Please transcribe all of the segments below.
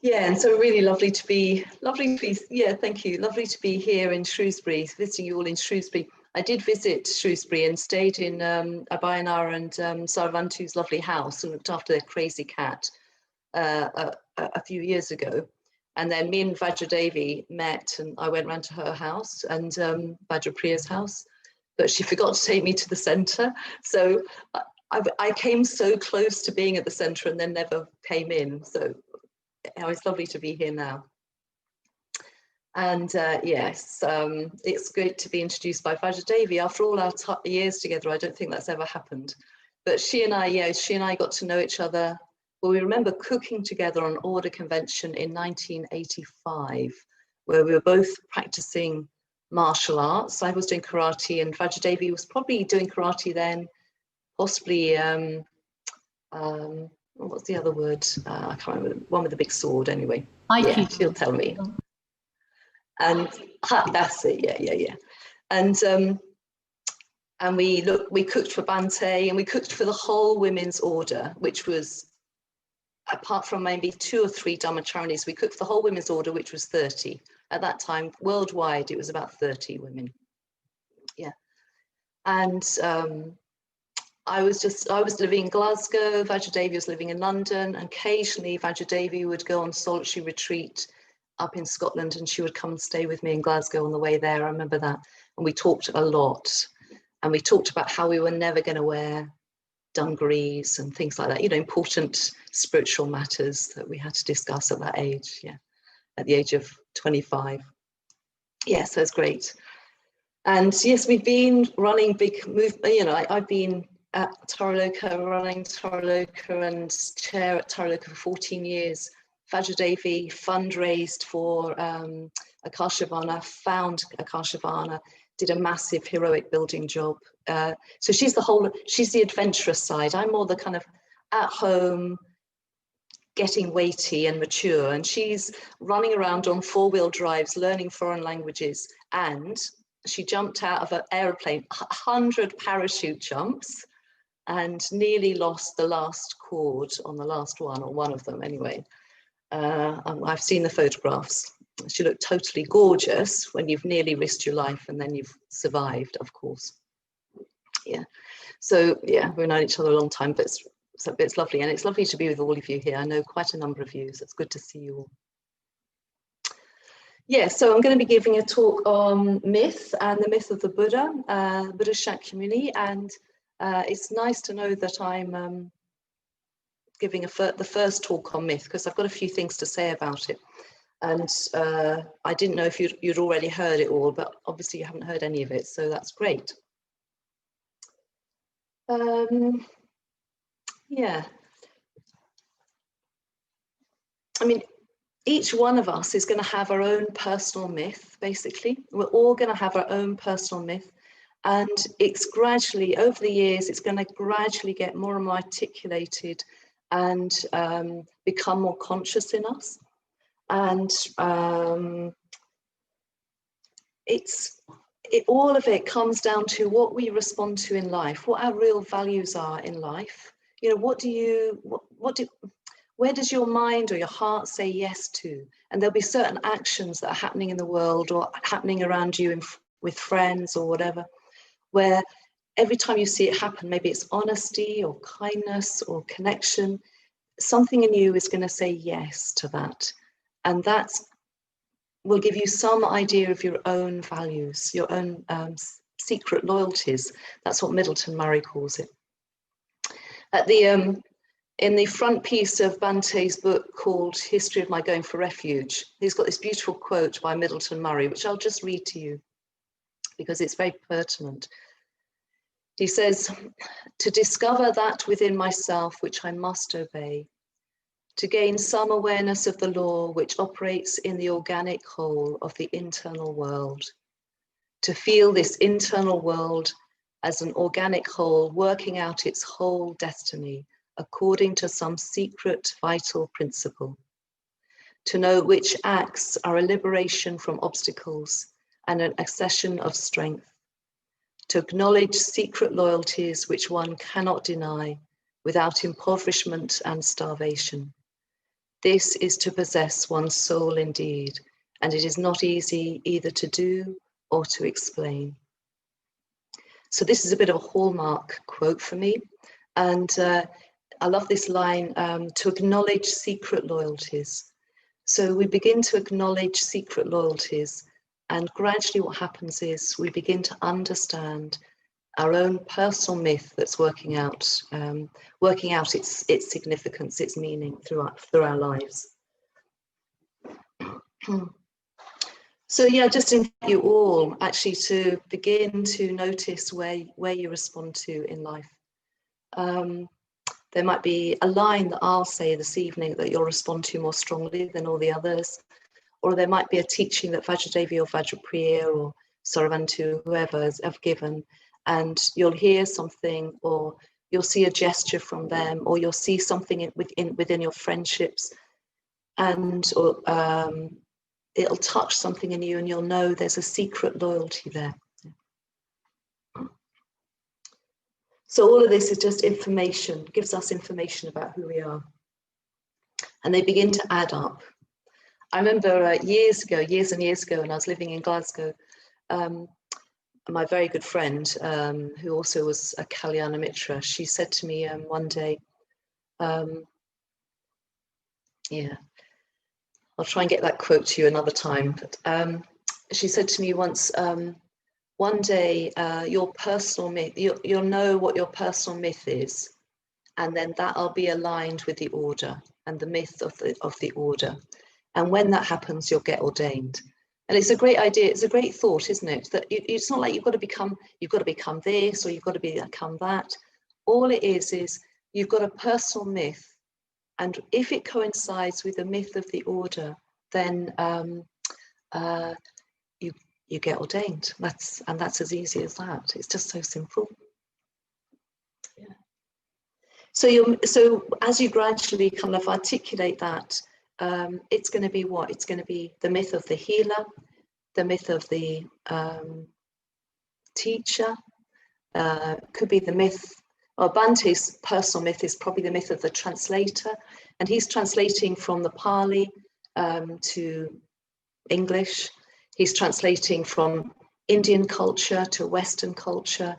Yeah, and so really lovely to be, yeah, thank you. Lovely to be here in Shrewsbury, visiting you all in Shrewsbury. I did visit Shrewsbury and stayed in Abayana and Saravantu's lovely house and looked after their crazy cat a few years ago. And then me and Vajradevi met, and I went round to her house and Vajrapriya's house, but she forgot to take me to the centre. So I came so close to being at the centre and then never came in. So it's lovely to be here now. And yes, it's great to be introduced by Vajradevi. After all our years together, I don't think that's ever happened. But she and I got to know each other. Well, we remember cooking together on Order Convention in 1985, where we were both practicing martial arts. I was doing karate and Vajradevi was probably doing karate then, possibly, what's the other word? I can't remember, one with the big sword anyway. Yeah, she'll tell me. And that's it, yeah. And we cooked for Bante and we cooked for the whole women's order, which was, apart from maybe 2 or 3 Dharmacharinis, we cooked for the whole women's order, which was 30. At that time, worldwide, it was about 30 women. Yeah. And I was living in Glasgow, Vajradevi was living in London, and occasionally Vajradevi would go on solitary retreat up in Scotland and she would come and stay with me in Glasgow on the way there. I remember that. And we talked a lot. And we talked about how we were never going to wear dungarees and things like that, you know, important spiritual matters that we had to discuss at that age, yeah, at the age of 25. Yeah, so it's great. And yes, we've been running big movement, you know, I've been at Taraloka, running Taraloka and chair at Taraloka for 14 years. Vajradevi fundraised for Akashavana, found Akashavana, did a massive heroic building job. So she's the adventurous side. I'm more the kind of at home, getting weighty and mature. And she's running around on 4-wheel drives, learning foreign languages. And she jumped out of an airplane, 100 parachute jumps, and nearly lost the last cord on the last one, or one of them anyway. I've seen the photographs. She looked totally gorgeous when you've nearly risked your life and then you've survived, of course. Yeah. So yeah, we've known each other a long time, but it's lovely. And it's lovely to be with all of you here. I know quite a number of you, so it's good to see you all. Yeah, so I'm going to be giving a talk on myth and the myth of the Buddha, Buddha Shakyamuni. And it's nice to know that I'm giving the first talk on myth, because I've got a few things to say about it. And I didn't know if you'd already heard it all, but obviously you haven't heard any of it, so that's great. Yeah. I mean, each one of us is going to have our own personal myth, basically. We're all going to have our own personal myth. And it's gradually, over the years, it's going to gradually get more and more articulated and become more conscious in us. And all of it comes down to what we respond to in life, what our real values are in life. You know, where does your mind or your heart say yes to? And there'll be certain actions that are happening in the world or happening around you with friends or whatever, where every time you see it happen, maybe it's honesty or kindness or connection, something in you is going to say yes to that. And that will give you some idea of your own values, your own secret loyalties. That's what Middleton Murray calls it. At in the front piece of Bante's book called History of My Going for Refuge, he's got this beautiful quote by Middleton Murray, which I'll just read to you because it's very pertinent. He says, "To discover that within myself which I must obey, to gain some awareness of the law which operates in the organic whole of the internal world, to feel this internal world as an organic whole working out its whole destiny according to some secret vital principle, to know which acts are a liberation from obstacles and an accession of strength, to acknowledge secret loyalties which one cannot deny without impoverishment and starvation, This is to possess one's soul indeed, and it is not easy either to do or to explain. So this is a bit of a hallmark quote for me, and I love this line, to acknowledge secret loyalties. So we begin to acknowledge secret loyalties, and gradually what happens is we begin to understand our own personal myth that's working out its significance, its meaning through our lives. So yeah, just invite you all actually to begin to notice where you respond to in life. There might be a line that I'll say this evening that you'll respond to more strongly than all the others, or there might be a teaching that Vajradevi or Vajrapriya or Saddhanandi, whoever have given, and you'll hear something, or you'll see a gesture from them, or you'll see something within your friendships, and it'll touch something in you, and you'll know there's a secret loyalty there. So all of this is just information, gives us information about who we are. And they begin to add up. I remember years and years ago, when I was living in Glasgow, my very good friend, who also was a Kalyana Mitra, she said to me one day, yeah, I'll try and get that quote to you another time, but she said to me once, one day your personal myth, you'll know what your personal myth is, and then that'll be aligned with the order and the myth of the order. And when that happens, you'll get ordained. And it's a great idea. It's a great thought, isn't it? That it's not like you've got to become this, or you've got to become that. All it is you've got a personal myth, and if it coincides with the myth of the order, then you get ordained. That's as easy as that. It's just so simple. Yeah. So as you gradually kind of articulate that, it's going to be what? It's going to be the myth of the healer, the myth of the teacher, could be the myth, or Bante's personal myth is probably the myth of the translator, and he's translating from the Pali to English. He's translating from Indian culture to Western culture.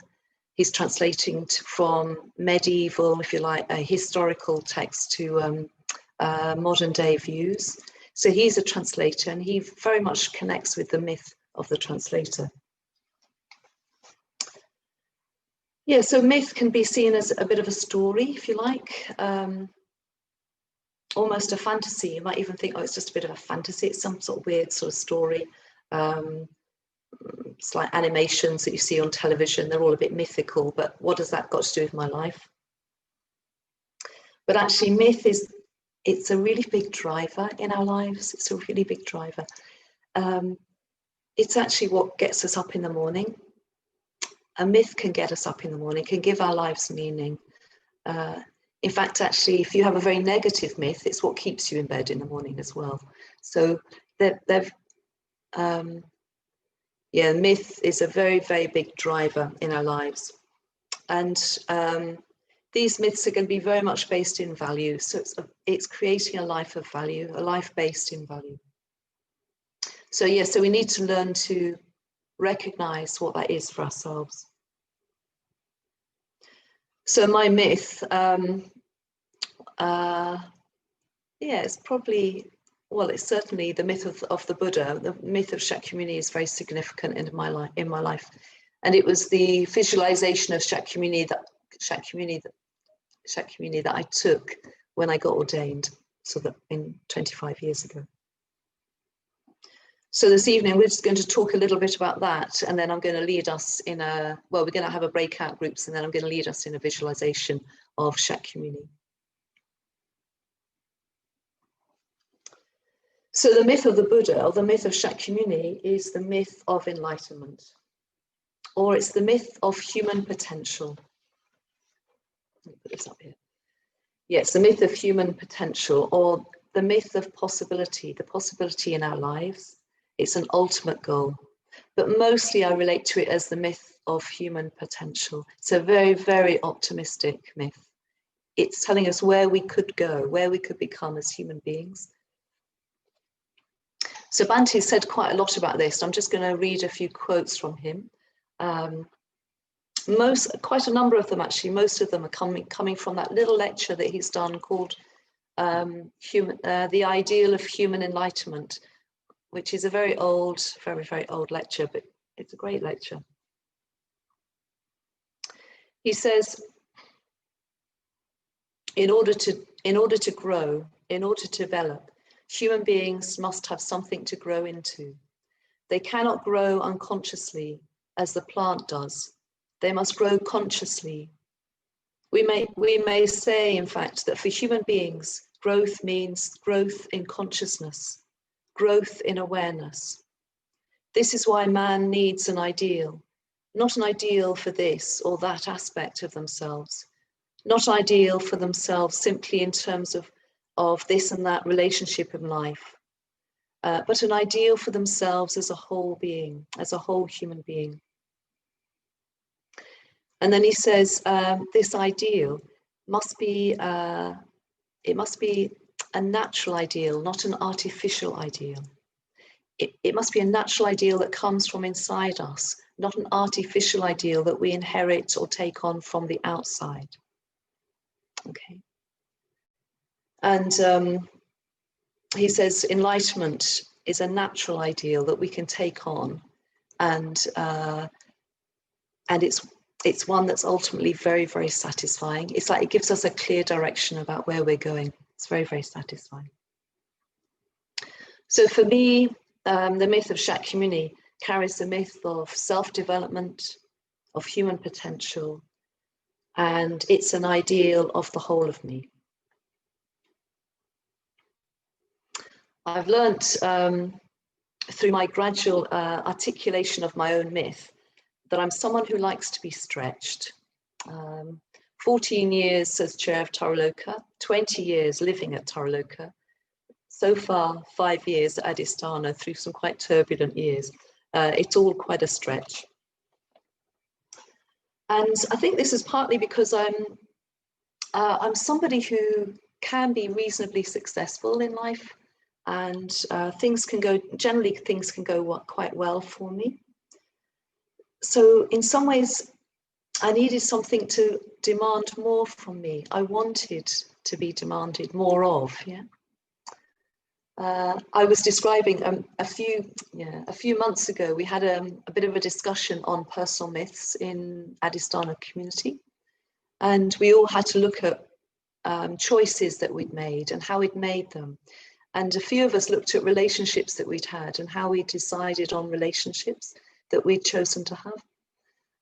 He's translating from medieval, if you like, a historical text to modern day views. So he's a translator, and he very much connects with the myth of the translator. Yeah, so myth can be seen as a bit of a story, if you like, almost a fantasy. You might even think, oh, it's just a bit of a fantasy. It's some sort of weird sort of story. It's like animations that you see on television. They're all a bit mythical, but what has that got to do with my life? But actually, myth it's a really big driver in our lives. It's a really big driver. It's actually what gets us up in the morning. A myth can get us up in the morning, can give our lives meaning. In fact, actually, if you have a very negative myth, it's what keeps you in bed in the morning as well. So yeah, myth is a very, very big driver in our lives. And these myths are going to be very much based in value. So it's creating a life of value, a life based in value. So yeah, so we need to learn to recognize what that is for ourselves. So my myth, yeah, it's probably, well, it's certainly the myth of the Buddha. The myth of Shakyamuni is very significant in my life, and it was the visualization of Shakyamuni that I took when I got ordained, so that in 25 years ago. So this evening we're just going to talk a little bit about that, and then I'm going to lead us in we're going to have a breakout groups, and then I'm going to lead us in a visualization of Shakyamuni. So the myth of the Buddha, or the myth of Shakyamuni, is the myth of enlightenment, or it's the myth of human potential. Let me put this up here. Yes, the myth of human potential, or the myth of possibility, the possibility in our lives. It's an ultimate goal, but mostly I relate to it as the myth of human potential. It's a very, very optimistic myth. it's telling us where we could go, where we could become as human beings. So Bhante said quite a lot about this. I'm just going to read a few quotes from him. Quite a number of them actually, most of them are coming from that little lecture that he's done called The Ideal of Human Enlightenment, which is a very old, very, very old lecture, but it's a great lecture. He says, in order to grow, in order to develop, human beings must have something to grow into. They cannot grow unconsciously as the plant does. They must grow consciously. We may say, in fact, that for human beings, growth means growth in consciousness, growth in awareness. This is why man needs an ideal, not an ideal for this or that aspect of themselves, not ideal for themselves simply in terms of this and that relationship in life, but an ideal for themselves as a whole being, as a whole human being. And then he says, this ideal must be, it must be a natural ideal, not an artificial ideal. It must be a natural ideal that comes from inside us, not an artificial ideal that we inherit or take on from the outside. Okay. And he says enlightenment is a natural ideal that we can take on, and it's one that's ultimately very, very satisfying. It's like it gives us a clear direction about where we're going. It's very, very satisfying. So for me, the myth of Shakyamuni carries the myth of self-development, of human potential, and it's an ideal of the whole of me. I've learnt through my gradual articulation of my own myth that I'm someone who likes to be stretched. 14 years as chair of Taraloka, 20 years living at Taraloka, so far 5 years at Adhisthana through some quite turbulent years. It's all quite a stretch. And I think this is partly because I'm somebody who can be reasonably successful in life, and things can go quite well for me. So in some ways, I needed something to demand more from me. I wanted to be demanded more of, yeah. I was describing a few months ago, we had a bit of a discussion on personal myths in Adhisthana community. And we all had to look at choices that we'd made and how we'd made them. And a few of us looked at relationships that we'd had and how we decided on relationships that we'd chosen to have.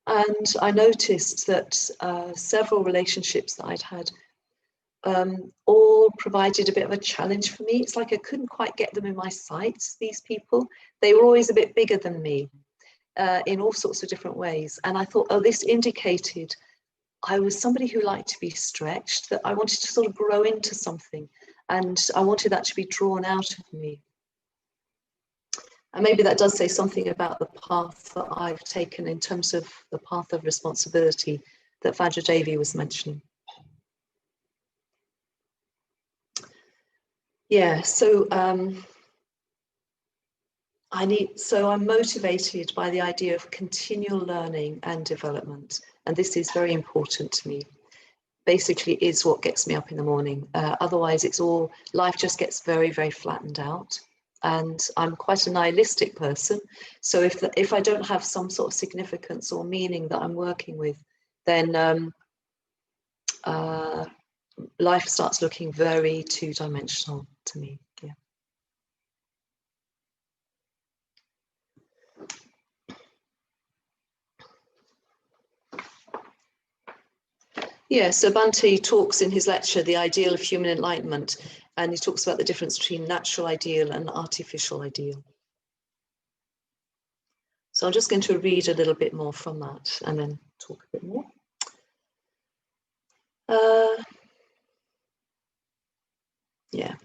And I noticed that several relationships that I'd had all provided a bit of a challenge for me. It's like I couldn't quite get them in my sights, these people. They were always a bit bigger than me in all sorts of different ways. And I thought, oh, this indicated I was somebody who liked to be stretched, that I wanted to sort of grow into something. And I wanted that to be drawn out of me. And maybe that does say something about the path that I've taken in terms of the path of responsibility that Vajradevi was mentioning. Yeah, so I'm motivated by the idea of continual learning and development. And this is very important to me. Basically is what gets me up in the morning. Otherwise life just gets very, very flattened out. And I'm quite a nihilistic person. So if I don't have some sort of significance or meaning that I'm working with, then life starts looking very two-dimensional to me. Yeah. Yeah, so Bhante talks in his lecture, The Ideal of Human Enlightenment, and he talks about the difference between natural ideal and artificial ideal. So I'm just going to read a little bit more from that and then talk a bit more. Yeah.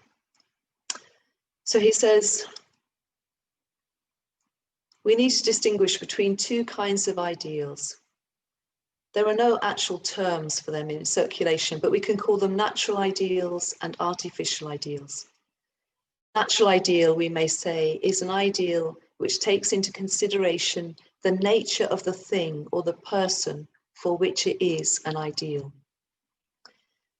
So he says, we need to distinguish between two kinds of ideals. There are no actual terms for them in circulation, but we can call them natural ideals and artificial ideals. Natural ideal, we may say, is an ideal which takes into consideration the nature of the thing or the person for which it is an ideal.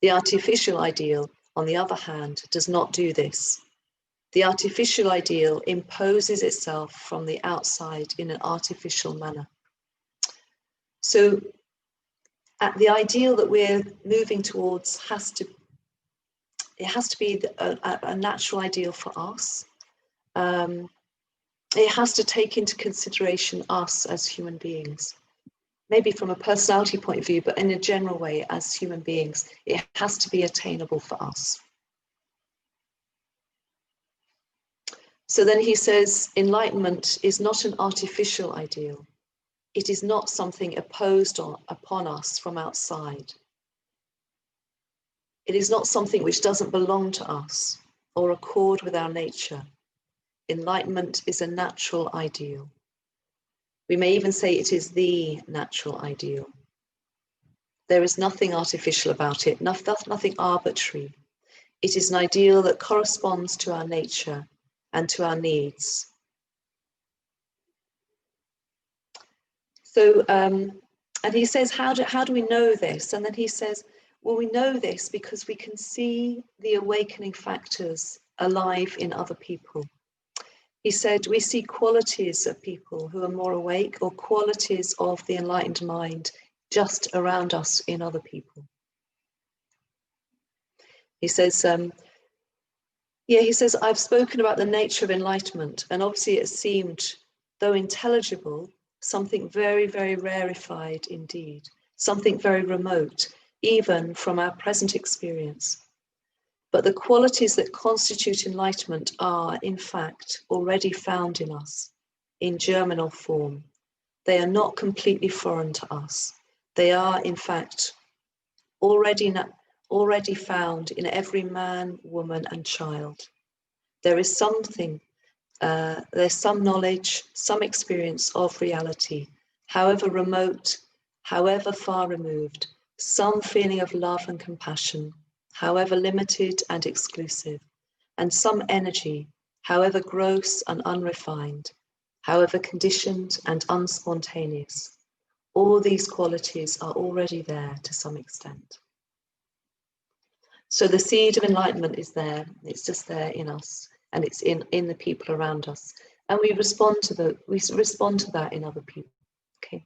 The artificial ideal, on the other hand, does not do this. The artificial ideal imposes itself from the outside in an artificial manner. So, the ideal that we're moving towards has to be a natural ideal for us. It has to take into consideration us as human beings. Maybe from a personality point of view, but in a general way, as human beings, it has to be attainable for us. So then he says, enlightenment is not an artificial ideal. It is not something imposed upon us from outside. It is not something which doesn't belong to us or accord with our nature. Enlightenment is a natural ideal. We may even say it is the natural ideal. There is nothing artificial about it, nothing arbitrary. It is an ideal that corresponds to our nature and to our needs. So, and he says, how do we know this? And then he says, well, we know this because we can see the awakening factors alive in other people. He said, we see qualities of people who are more awake or qualities of the enlightened mind just around us in other people. He says, he says, I've spoken about the nature of enlightenment, and obviously it seemed, though intelligible, something very, very rarefied indeed, something very remote, even from our present experience. But the qualities that constitute enlightenment are, in fact, already found in us, in germinal form. They are not completely foreign to us. They are, in fact, already found in every man, woman, and child. There is something, there's some knowledge, some experience of reality, however remote, however far removed, some feeling of love and compassion, however limited and exclusive, and some energy, however gross and unrefined, however conditioned and unspontaneous. All these qualities are already there to some extent. So the seed of enlightenment is there, it's just there in us, and it's in the people around us. And we respond to that in other people. Okay,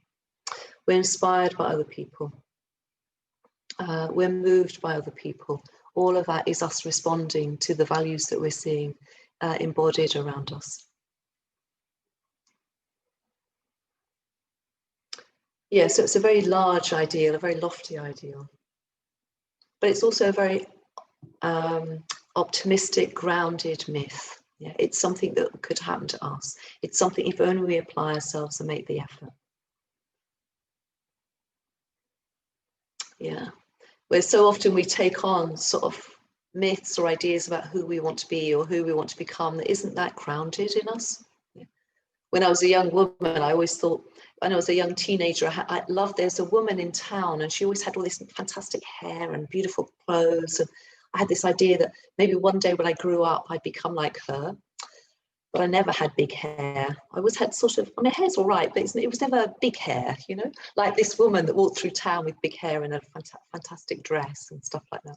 we're inspired by other people. We're moved by other people. All of that is us responding to the values that we're seeing embodied around us. Yeah, so it's a very large ideal, a very lofty ideal. But it's also a very optimistic, grounded myth. Yeah, it's something that could happen to us. It's something if only we apply ourselves and make the effort. Yeah, where so often we take on sort of myths or ideas about who we want to be or who we want to become that isn't that grounded in us. Yeah. When I was a young woman, I always thought, when I was a young teenager, I loved, there's a woman in town and she always had all this fantastic hair and beautiful clothes. And I had this idea that maybe one day when I grew up, I'd become like her. But I never had big hair. I always had sort of, I mean, hair's all right, but it was never big hair, you know, like this woman that walked through town with big hair and a fantastic dress and stuff like that.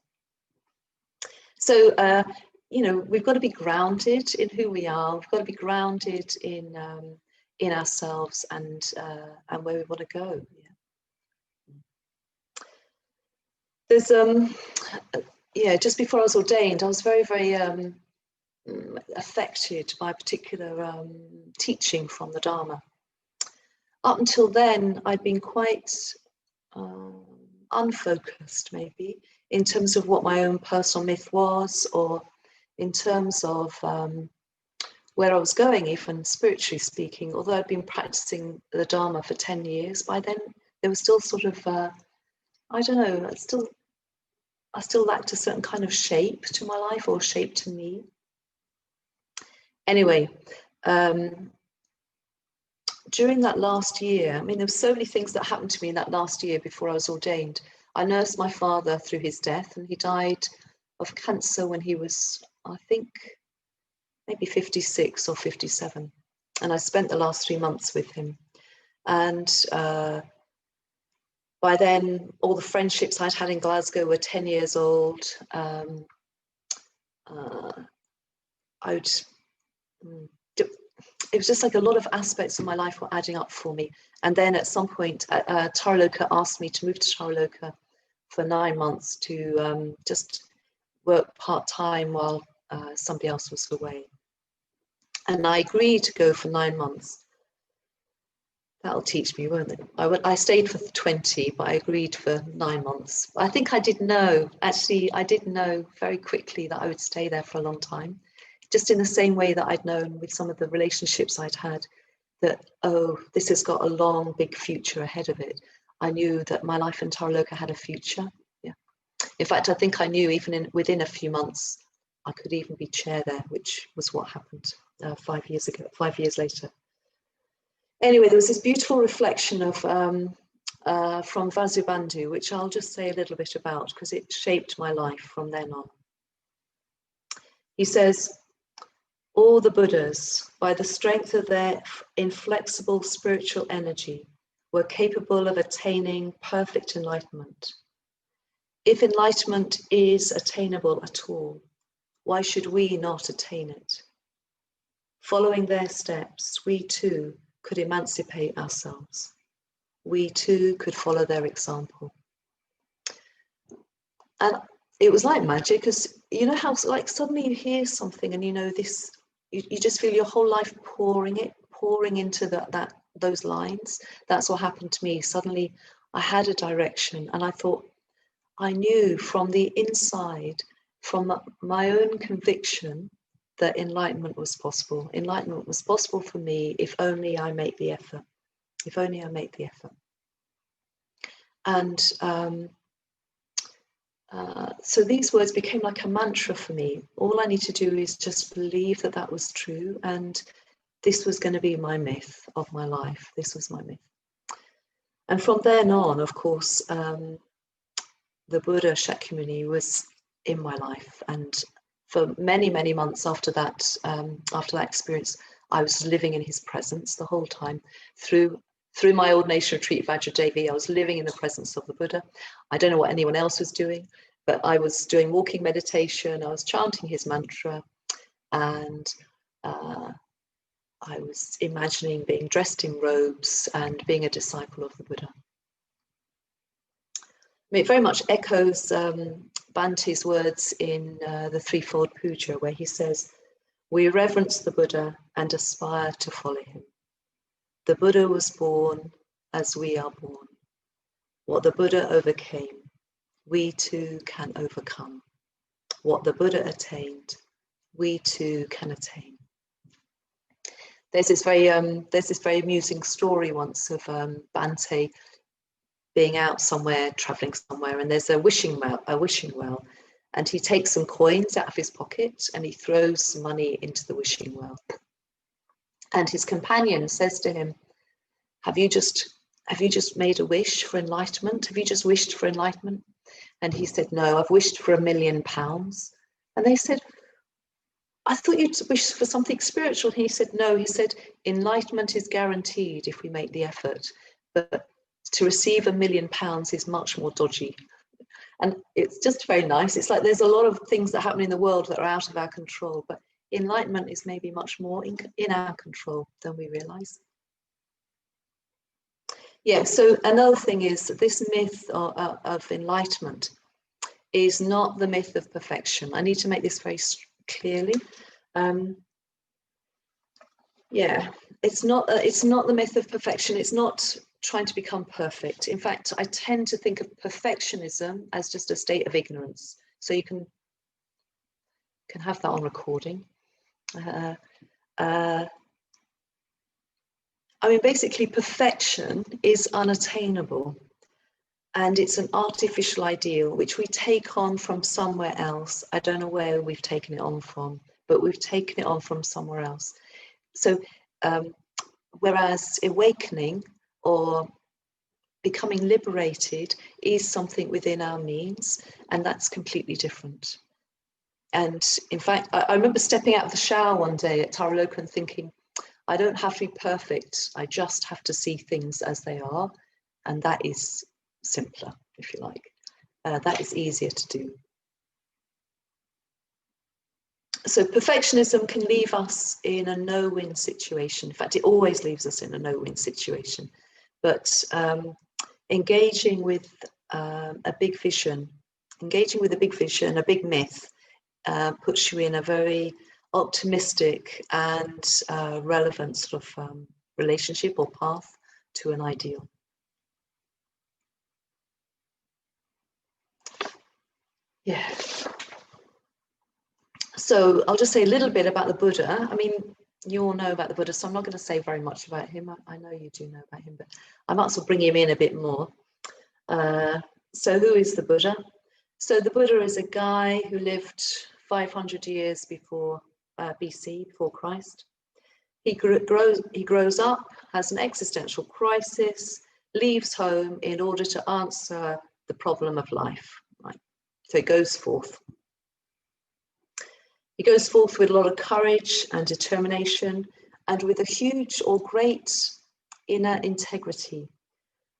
So, you know, we've got to be grounded in who we are. We've got to be grounded in ourselves and where we want to go. Yeah. There's yeah, just before I was ordained, I was very, very affected by a particular teaching from the Dharma. Up until then, I'd been quite unfocused, maybe, in terms of what my own personal myth was, or in terms of where I was going, even spiritually speaking. Although I'd been practicing the Dharma for 10 years, by then there was still sort of, I don't know, I still lacked a certain kind of shape to my life, or shape to me. Anyway, during that last year, I mean, there were so many things that happened to me in that last year before I was ordained. I nursed my father through his death, and he died of cancer when he was, I think, maybe 56 or 57. And I spent the last 3 months with him. And by then, all the friendships I'd had in Glasgow were 10 years old. It was just like a lot of aspects of my life were adding up for me. And then at some point, Taraloka asked me to move to Taraloka for 9 months to just work part-time while somebody else was away. And I agreed to go for 9 months. That'll teach me, won't it? I stayed for 20, but I agreed for 9 months. I think I did know, actually, I did know very quickly that I would stay there for a long time. Just in the same way that I'd known with some of the relationships I'd had that, oh, this has got a long, big future ahead of it. I knew that my life in Taraloka had a future. Yeah. In fact, I think I knew even within a few months, I could even be chair there, which was what happened 5 years ago, 5 years later. Anyway, there was this beautiful reflection of from Vasubandhu, which I'll just say a little bit about because it shaped my life from then on. He says, all the Buddhas, by the strength of their inflexible spiritual energy, were capable of attaining perfect enlightenment. If enlightenment is attainable at all, why should we not attain it? Following their steps, we too could emancipate ourselves. We too could follow their example. And it was like magic, because you know how like suddenly you hear something and you know this, you just feel your whole life pouring into those lines. That's what happened to me. Suddenly I had a direction, and I thought, I knew from the inside, from my own conviction, that enlightenment was possible. Enlightenment was possible for me if only I make the effort. If only I make the effort. And so these words became like a mantra for me. All I need to do is just believe that that was true, and this was going to be my myth of my life. This was my myth. And from then on, of course, the Buddha Shakyamuni was in my life, and for many, many months after that experience, I was living in his presence the whole time. Through my ordination retreat, Vajradevi, I was living in the presence of the Buddha. I don't know what anyone else was doing, but I was doing walking meditation, I was chanting his mantra, and I was imagining being dressed in robes and being a disciple of the Buddha. I mean, it very much echoes Bhante's words in the Threefold Puja, where he says, we reverence the Buddha and aspire to follow him. The Buddha was born as we are born. What the Buddha overcame, we too can overcome. What the Buddha attained, we too can attain. There's this very amusing story once of Bhante being out somewhere, traveling somewhere, and there's a wishing well, and he takes some coins out of his pocket and he throws some money into the wishing well. And his companion says to him, have you just made a wish for enlightenment? Have you just wished for enlightenment? And he said, no, I've wished for £1 million. And they said, I thought you'd wish for something spiritual. And he said, no, he said, enlightenment is guaranteed if we make the effort, but to receive £1 million is much more dodgy. And it's just very nice. It's like there's a lot of things that happen in the world that are out of our control, but enlightenment is maybe much more in our control than we realize. Yeah, so another thing is that this myth of enlightenment is not the myth of perfection. I need to make this very clearly. Yeah, it's not the myth of perfection. It's not trying to become perfect. In fact, I tend to think of perfectionism as just a state of ignorance. So you can have that on recording. I mean, basically, perfection is unattainable, and it's an artificial ideal which we take on from somewhere else. I don't know where we've taken it on from, but we've taken it on from somewhere else. So whereas awakening or becoming liberated is something within our means, and that's completely different. And in fact, I remember stepping out of the shower one day at Taraloka and thinking, I don't have to be perfect. I just have to see things as they are. And that is simpler, if you like. That is easier to do. So perfectionism can leave us in a no-win situation. In fact, it always leaves us in a no-win situation. But engaging with a big vision, a big myth, puts you in a very optimistic and relevant sort of relationship or path to an ideal. Yeah. So I'll just say a little bit about the Buddha. I mean, you all know about the Buddha, so I'm not going to say very much about him. I know you do know about him, but I might as well bring him in a bit more. So who is the Buddha? So the Buddha is a guy who lived 500 years before BC, before Christ. He grows up, has an existential crisis, leaves home in order to answer the problem of life. Right? So he goes forth. He goes forth with a lot of courage and determination, and with a huge or great inner integrity.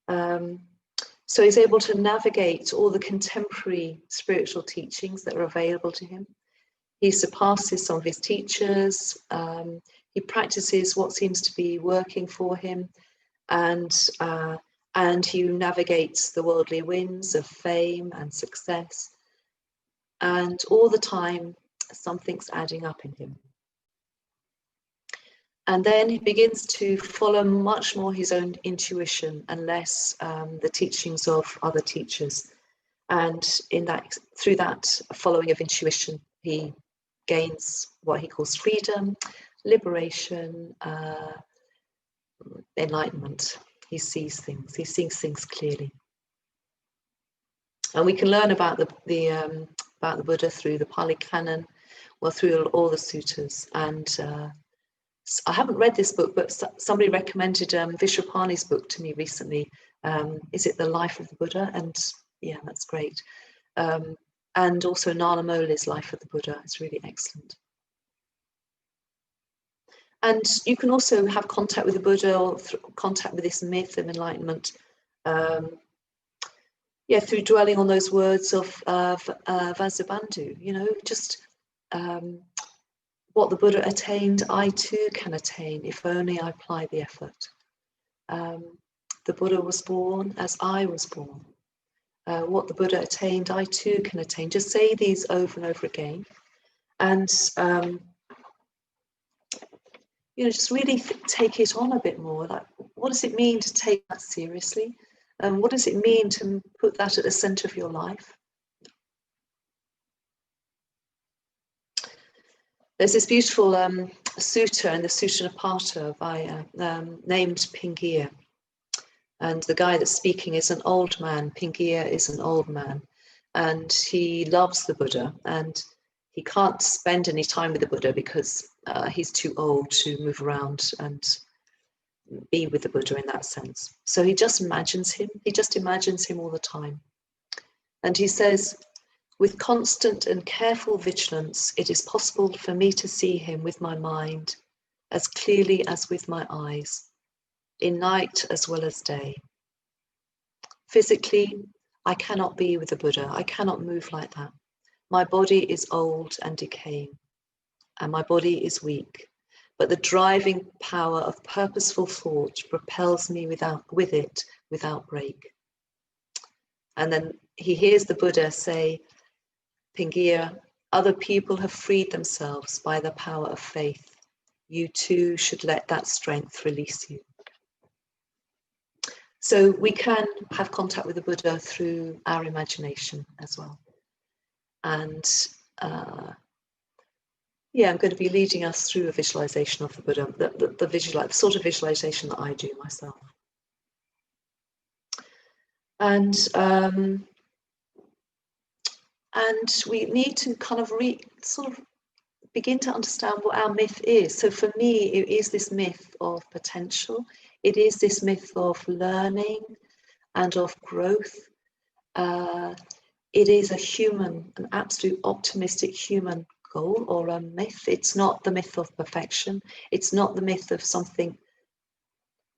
So he's able to navigate all the contemporary spiritual teachings that are available to him. He surpasses some of his teachers. He practices what seems to be working for him, and he navigates the worldly winds of fame and success. And all the time, something's adding up in him. And then he begins to follow much more his own intuition and less the teachings of other teachers. And through that following of intuition, he gains what he calls freedom, liberation, enlightenment. He sees things clearly. And we can learn about the Buddha through the Pali Canon, well, through all the suttas. And I haven't read this book, but somebody recommended Vishwapani's book to me recently. Is it The Life of the Buddha? And yeah, that's great. And also Nana Moli's Life of the Buddha. It's really excellent. And you can also have contact with the Buddha or contact with this myth of enlightenment. Through dwelling on those words of Vajradevi, just what the Buddha attained, I too can attain if only I apply the effort. The Buddha was born as I was born. What the Buddha attained, I too can attain. Just say these over and over again. And, just really take it on a bit more. Like, what does it mean to take that seriously? What does it mean to put that at the center of your life? There's this beautiful sutta in the Sutta Nipata named Pingiya. And the guy that's speaking is an old man. Pingiya is an old man. And he loves the Buddha. And he can't spend any time with the Buddha because he's too old to move around and be with the Buddha in that sense. So he just imagines him. He just imagines him all the time. And he says, with constant and careful vigilance, it is possible for me to see him with my mind as clearly as with my eyes, in night as well as day. Physically, I cannot be with the Buddha. I cannot move like that. My body is old and decaying, and my body is weak. But the driving power of purposeful thought propels me with it without break. And then he hears the Buddha say, Pingiya, other people have freed themselves by the power of faith. You too should let that strength release you. So we can have contact with the Buddha through our imagination as well. And I'm going to be leading us through a visualization of the Buddha, the sort of visualization that I do myself. And we need to kind of begin to understand what our myth is. So for me, it is this myth of potential. It is this myth of learning and of growth. It is an absolute optimistic human goal or a myth. It's not the myth of perfection. It's not the myth of something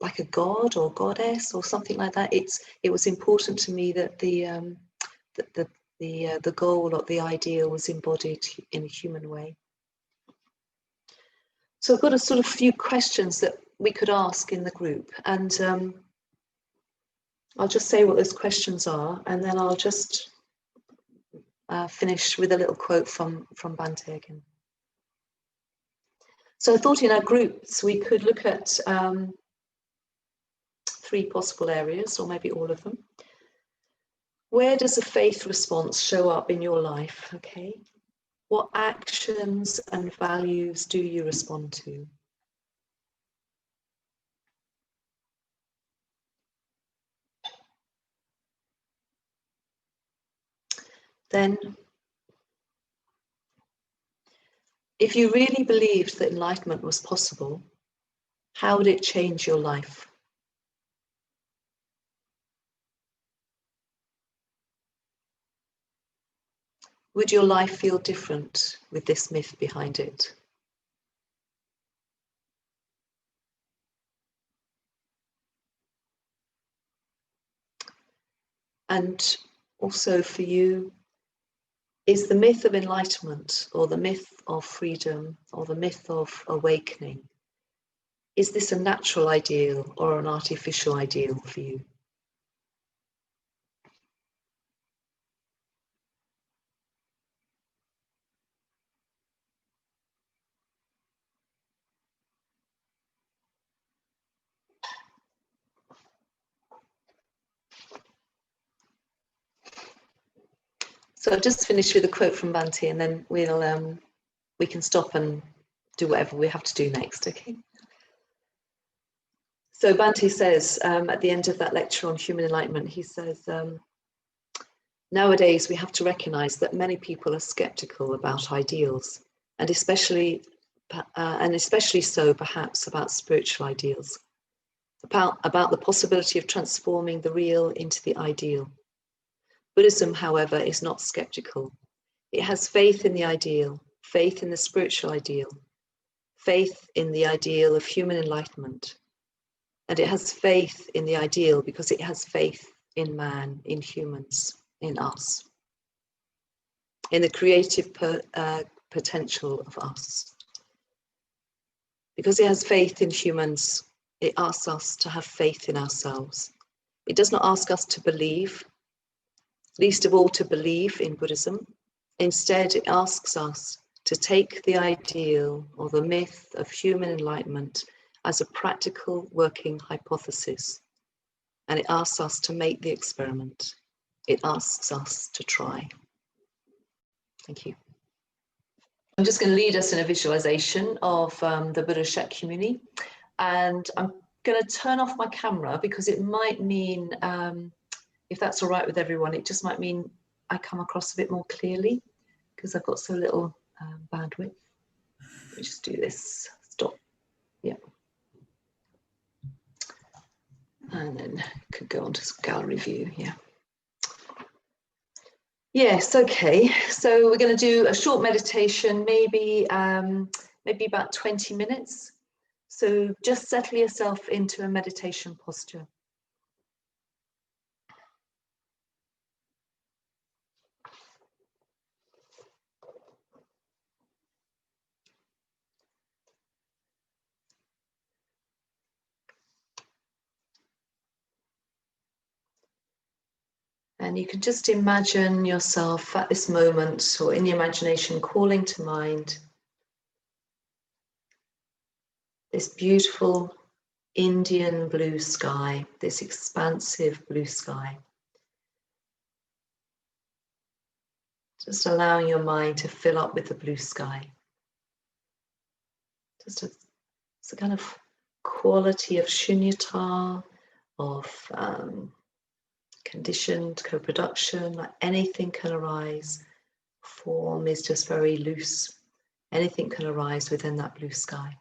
like a god or goddess or something like that. It was important to me that the goal or the ideal was embodied in a human way. So I've got a sort of few questions that we could ask in the group, and I'll just say what those questions are, and then I'll just finish with a little quote from Bhante again. So I thought in our groups we could look at 3 possible areas, or maybe all of them. Where does a faith response show up in your life? Okay. What actions and values do you respond to? Then, if you really believed that enlightenment was possible, how would it change your life? Would your life feel different with this myth behind it? And also for you, is the myth of enlightenment or the myth of freedom or the myth of awakening, is this a natural ideal or an artificial ideal for you? So I'll just finish with a quote from Bhante, and then we can stop and do whatever we have to do next, okay? So Bhante says at the end of that lecture on human enlightenment, he says, nowadays we have to recognize that many people are skeptical about ideals, and especially so perhaps about spiritual ideals, about the possibility of transforming the real into the ideal. Buddhism, however, is not skeptical. It has faith in the ideal, faith in the spiritual ideal, faith in the ideal of human enlightenment. And it has faith in the ideal because it has faith in man, in humans, in us, in the creative potential of us. Because it has faith in humans, it asks us to have faith in ourselves. It does not ask us to believe, least of all to believe in Buddhism. Instead, it asks us to take the ideal or the myth of human enlightenment as a practical working hypothesis. And it asks us to make the experiment. It asks us to try. Thank you. I'm just going to lead us in a visualization of the Buddha Shakyamuni. And I'm going to turn off my camera because it might mean, if that's all right with everyone, it just might mean I come across a bit more clearly because I've got so little bandwidth. Let me just do this. Stop. Yeah. And then could go on to gallery view. Yeah. Yes. Okay. So we're going to do a short meditation, maybe about 20 minutes. So just settle yourself into a meditation posture. And you can just imagine yourself at this moment or in the imagination calling to mind this beautiful Indian blue sky, this expansive blue sky. Just allowing your mind to fill up with the blue sky. Just it's a kind of quality of shunyata, of conditioned co-production, like anything can arise. Form is just very loose, Anything can arise within that blue sky.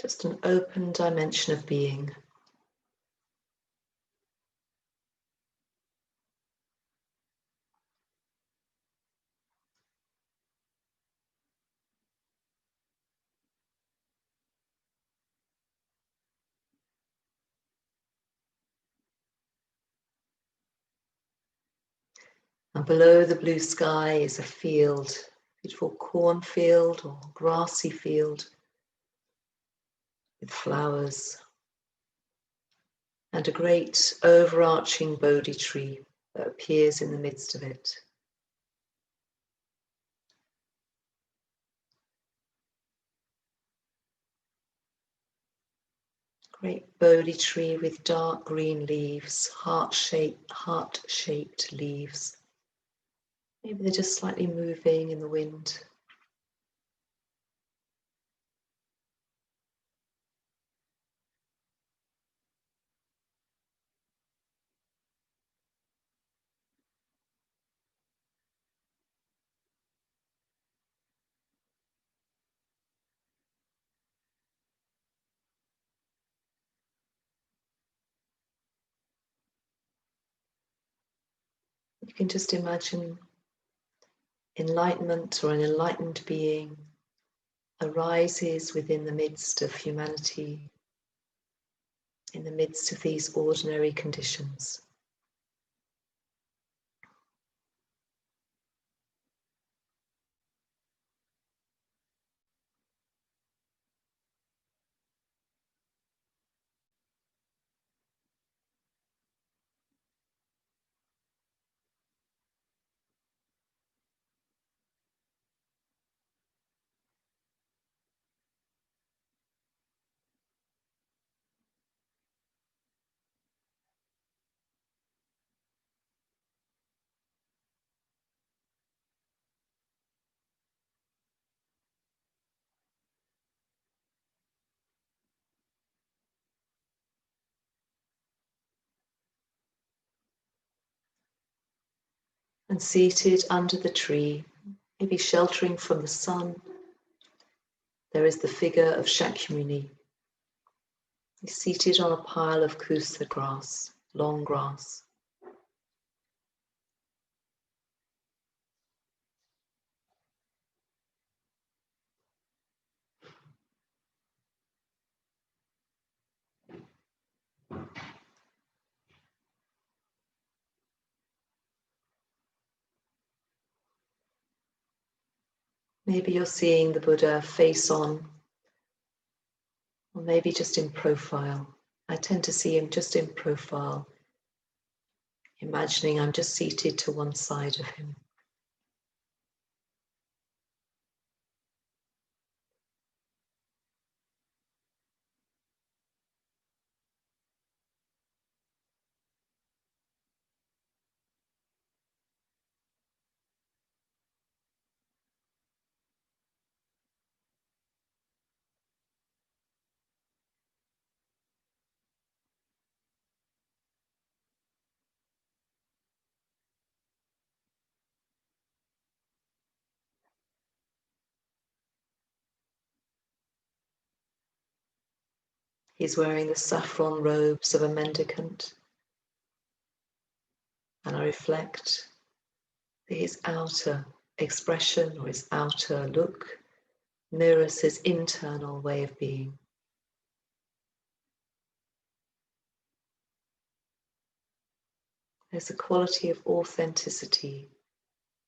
Just an open dimension of being. And below the blue sky is a field, beautiful cornfield or grassy field with flowers, and a great overarching Bodhi tree that appears in the midst of it. Great Bodhi tree with dark green leaves, heart-shaped leaves. Maybe they're just slightly moving in the wind. You can just imagine enlightenment or an enlightened being arises within the midst of humanity, in the midst of these ordinary conditions. And seated under the tree, maybe sheltering from the sun, there is the figure of Shakyamuni. He's seated on a pile of kusa grass, long grass. Maybe you're seeing the Buddha face on, or maybe just in profile. I tend to see him just in profile, imagining I'm just seated to one side of him. He's wearing the saffron robes of a mendicant, and I reflect that his outer expression or his outer look mirrors his internal way of being. There's a quality of authenticity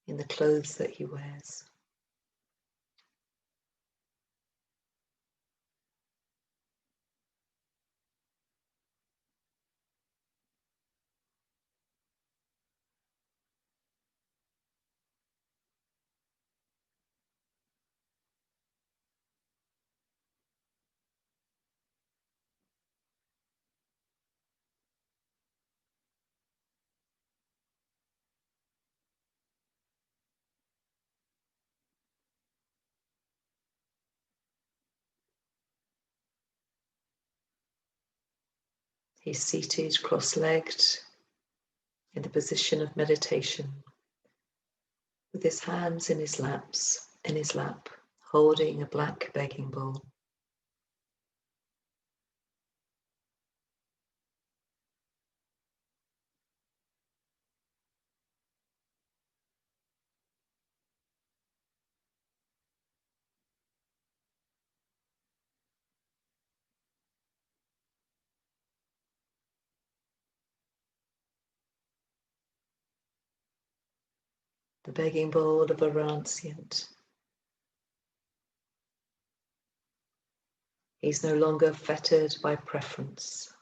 in the clothes that he wears. He's seated cross-legged in the position of meditation, with his hands in his lap, holding a black begging bowl. The begging bowl of a renunciant. He's no longer fettered by preference.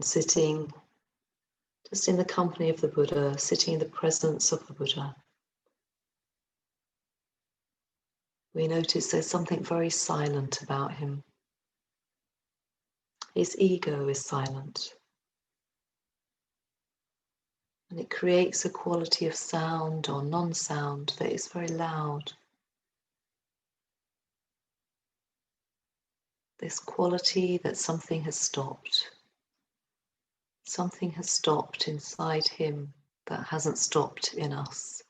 Sitting just in the company of the Buddha, sitting in the presence of the Buddha, we notice there's something very silent about him. His ego is silent. And it creates a quality of sound or non-sound that is very loud. This quality that something has stopped. Something has stopped inside him that hasn't stopped in us.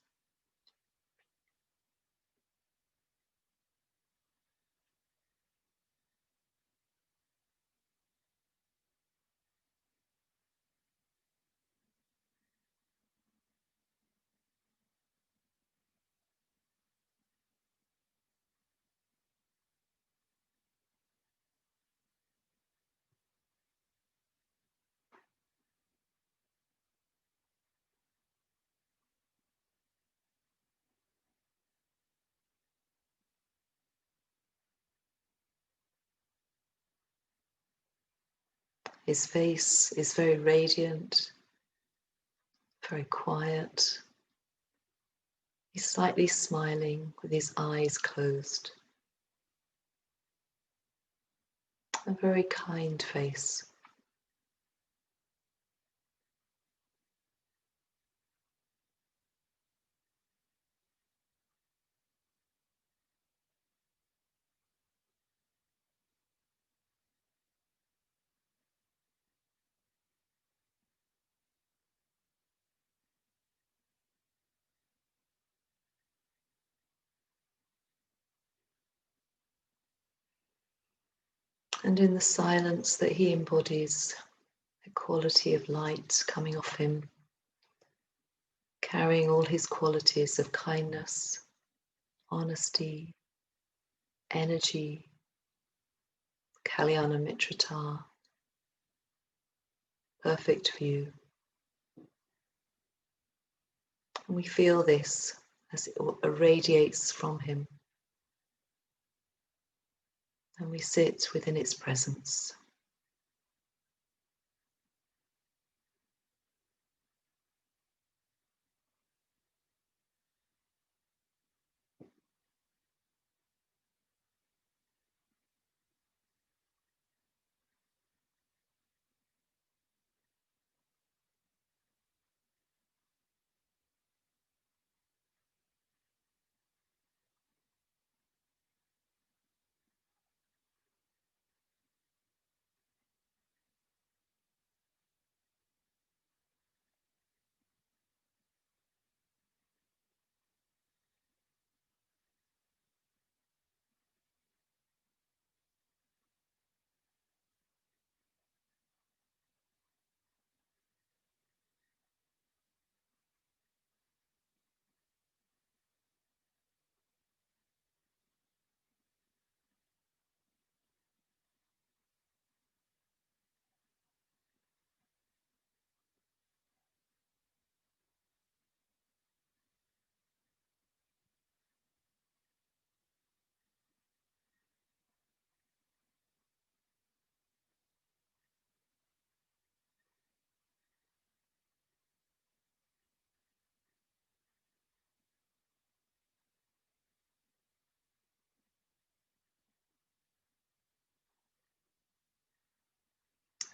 His face is very radiant, very quiet. He's slightly smiling with his eyes closed. A very kind face. And in the silence that he embodies, the quality of light coming off him, carrying all his qualities of kindness, honesty, energy, Kalyana Mitrata, perfect view. And we feel this as it irradiates from him. And we sit within its presence.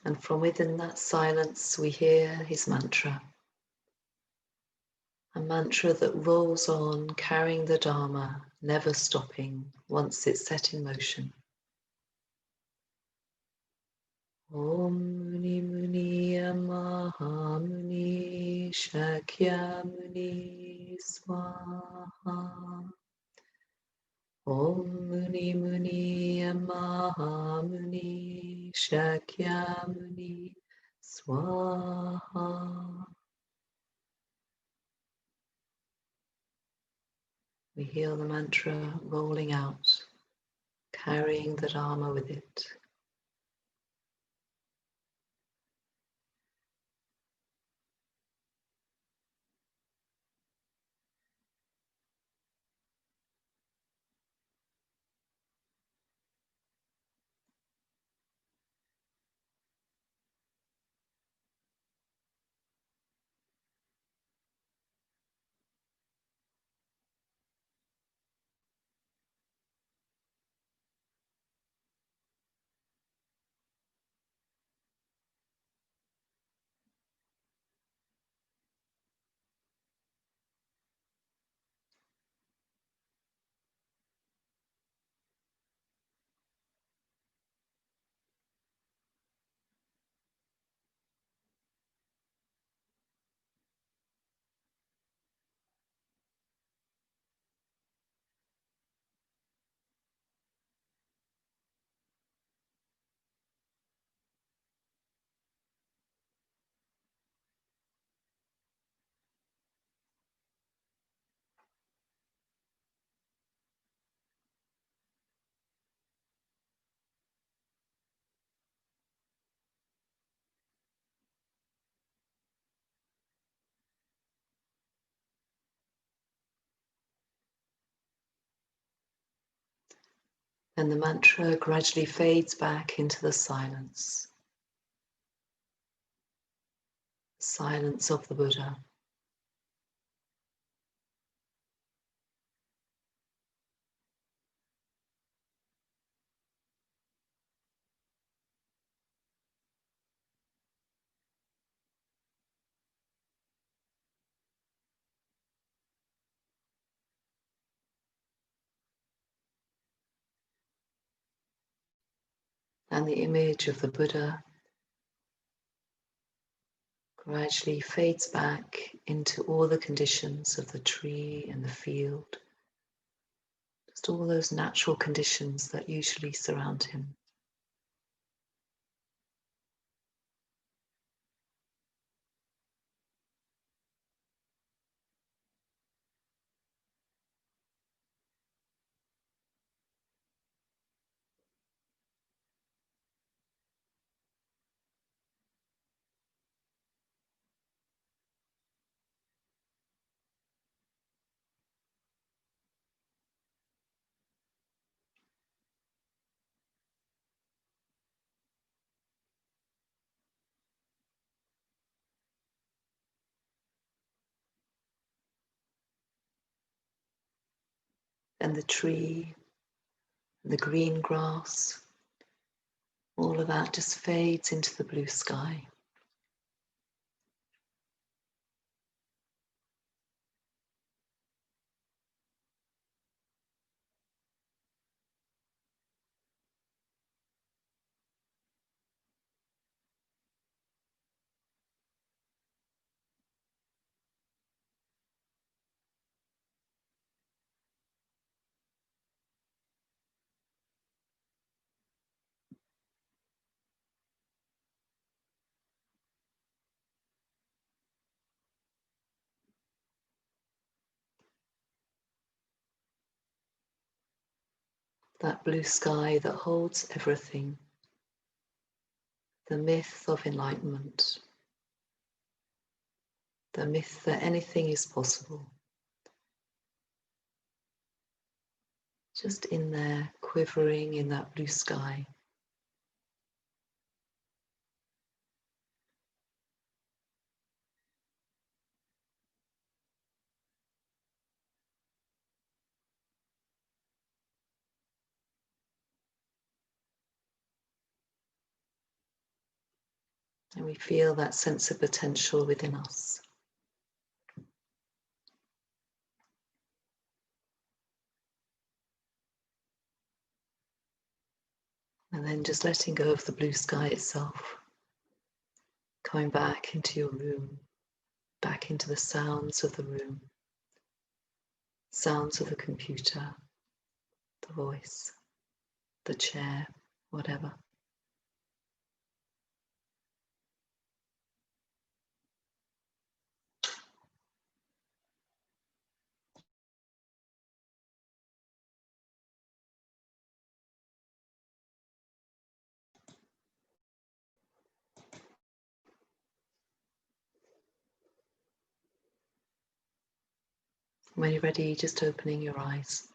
And from within that silence, we hear his mantra. A mantra that rolls on, carrying the Dharma, never stopping once it's set in motion. Om Muni Muni Maha Muni Shakyamuni Swaha. Om Muni Muni Maha Muni Shakyamuni Swaha. We hear the mantra rolling out, carrying the Dharma with it. Then the mantra gradually fades back into the silence of the Buddha. And the image of the Buddha gradually fades back into all the conditions of the tree and the field, just all those natural conditions that usually surround him. And the tree, the green grass, all of that just fades into the blue sky. That blue sky that holds everything, the myth of enlightenment, the myth that anything is possible. Just in there, quivering in that blue sky. And we feel that sense of potential within us. And then just letting go of the blue sky itself. Coming back into your room, back into the sounds of the room, sounds of the computer, the voice, the chair, whatever. When you're ready, just opening your eyes.